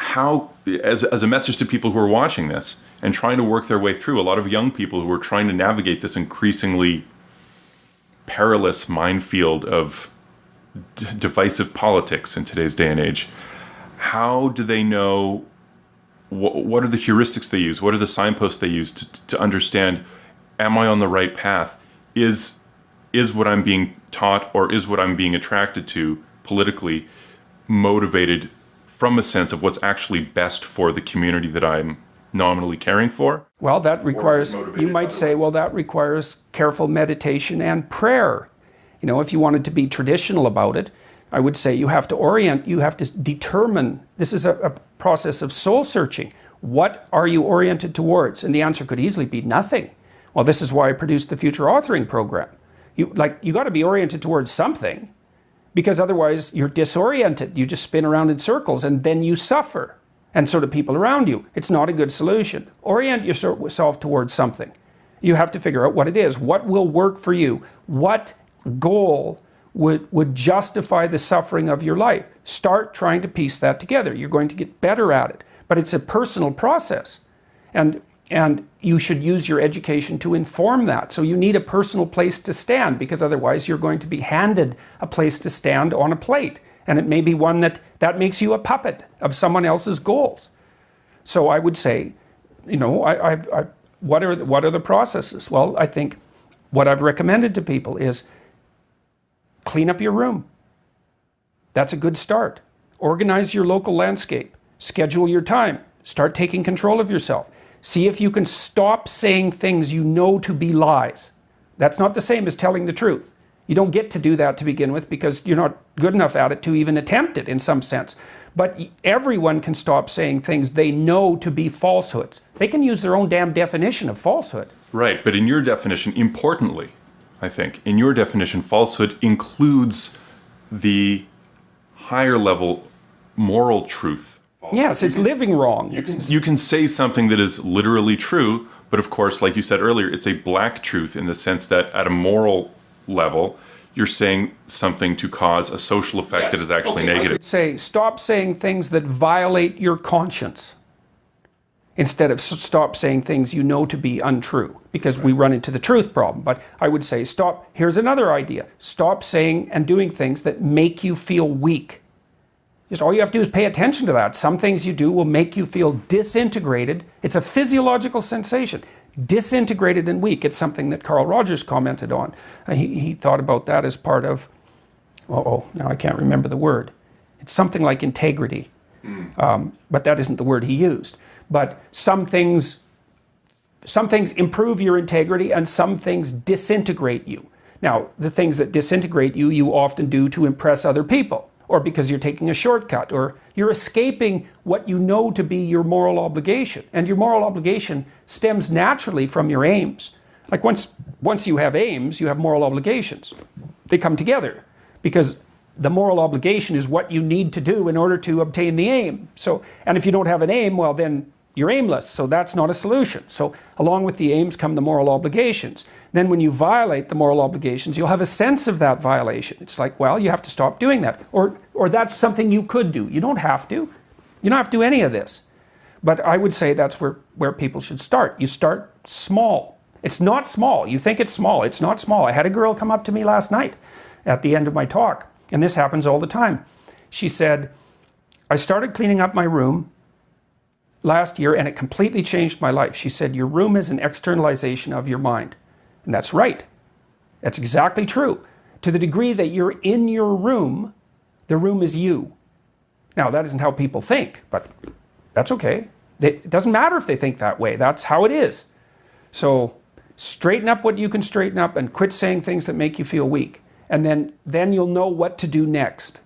how, as a message to people who are watching this and trying to work their way through, a lot of young people who are trying to navigate this increasingly perilous minefield of divisive politics in today's day and age, how do they know, what are the heuristics they use? What are the signposts they use to understand, am I on the right path? Is what I'm being taught or is what I'm being attracted to politically motivated from a sense of what's actually best for the community that I'm nominally caring for? Well, that requires, you might say, well, that requires careful meditation and prayer. You know, if you wanted to be traditional about it, I would say you have to orient, you have to determine, this is a process of soul searching. What are you oriented towards? And the answer could easily be nothing. Well, this is why I produced the Future Authoring Program. You got to be oriented towards something, because otherwise you're disoriented. You just spin around in circles and then you suffer. And so do people around you. It's not a good solution. Orient yourself towards something. You have to figure out what it is. What will work for you? What goal would justify the suffering of your life? Start trying to piece that together. You're going to get better at it. But it's a personal process. And you should use your education to inform that. So you need a personal place to stand, because otherwise you're going to be handed a place to stand on a plate. And it may be one that makes you a puppet of someone else's goals. So I would say, you know, what are the processes? Well, I think what I've recommended to people is clean up your room. That's a good start. Organize your local landscape. Schedule your time. Start taking control of yourself. See if you can stop saying things you know to be lies. That's not the same as telling the truth. You don't get to do that to begin with because you're not good enough at it to even attempt it in some sense. But everyone can stop saying things they know to be falsehoods. They can use their own damn definition of falsehood. Right, but in your definition, importantly, I think, in your definition, falsehood includes the higher level moral truth. Yes, it's living wrong. You can say something that is literally true, but of course, like you said earlier, it's a black truth in the sense that at a moral level, you're saying something to cause a social effect that is actually negative. I could say, stop saying things that violate your conscience instead of stop saying things you know to be untrue, because we run into the truth problem. But I would say, stop, here's another idea. Stop saying and doing things that make you feel weak. Just all you have to do is pay attention to that. Some things you do will make you feel disintegrated. It's a physiological sensation. Disintegrated and weak. It's something that Carl Rogers commented on. He thought about that as part of, now I can't remember the word. It's something like integrity. But that isn't the word he used. But some things improve your integrity and some things disintegrate you. Now, the things that disintegrate you, you often do to impress other people, or because you're taking a shortcut, or you're escaping what you know to be your moral obligation. And your moral obligation stems naturally from your aims. Like once you have aims, you have moral obligations. They come together because the moral obligation is what you need to do in order to obtain the aim. So, and if you don't have an aim, well then you're aimless, so that's not a solution. So along with the aims come the moral obligations. Then when you violate the moral obligations, you'll have a sense of that violation. It's like, well, you have to stop doing that. Or that's something you could do. You don't have to. You don't have to do any of this. But I would say that's where people should start. You start small. It's not small. You think it's small. It's not small. I had a girl come up to me last night at the end of my talk, and this happens all the time. She said, I started cleaning up my room last year, and it completely changed my life. She said, your room is an externalization of your mind. And that's right. That's exactly true. To the degree that you're in your room, the room is you. Now, that isn't how people think, but that's okay. It doesn't matter if they think that way. That's how it is. So straighten up what you can straighten up and quit saying things that make you feel weak. And then you'll know what to do next.